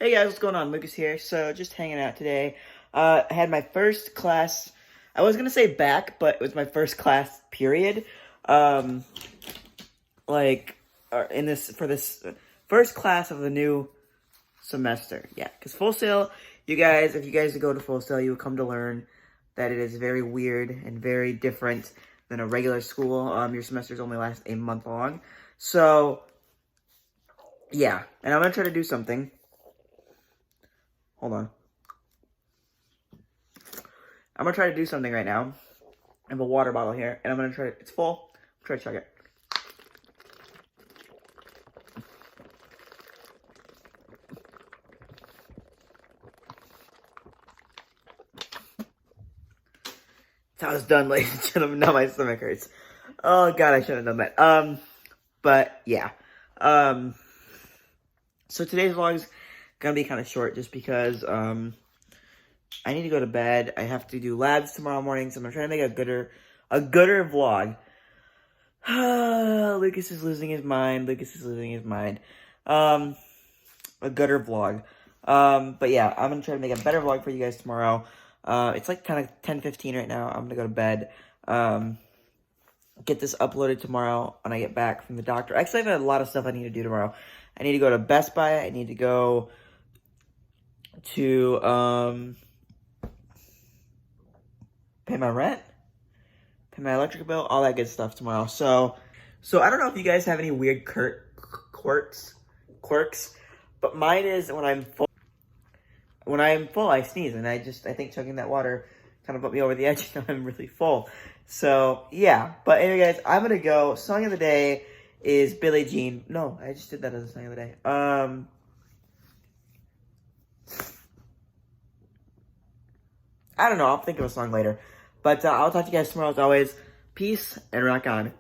Hey guys, what's going on? Lucas here. So just hanging out today. I had my first class. I was gonna say back, but it was my first class period. Um, in this for this first class of the new semester. Yeah, because Full Sail, if you guys go to Full Sail, you will come to learn that it is very weird and very different than a regular school. Your semesters only last a month long. So yeah, and I'm gonna try to do something. Hold on. I'm gonna try to do something right now. I have a water bottle here, and I'm gonna try. It's full. Try to chug it. That was done, ladies and gentlemen. Now my stomach hurts. Oh god, I shouldn't have done that. But yeah. So today's vlog is gonna be kind of short, just because I need to go to bed. I have to do labs tomorrow morning, so I'm gonna try to make a gooder vlog. Lucas is losing his mind. A gooder vlog. But yeah, I'm gonna try to make a better vlog for you guys tomorrow. It's like kind of 10:15 right now. I'm gonna go to bed. Get this uploaded tomorrow when I get back from the doctor. Actually, I have a lot of stuff I need to do tomorrow. I need to go to Best Buy. I need to go to pay my rent, pay my electric bill, all that good stuff tomorrow. So I don't know if you guys have any weird quirks, but mine is when I'm full. When I'm full, I sneeze, and I think chugging that water kind of put me over the edge. I'm really full. So yeah, but anyway, guys, I'm gonna go. Song of the day is Billie Jean. No, I just did that as a song of the day. I don't know. I'll think of a song later. But I'll talk to you guys tomorrow as always. Peace and rock on.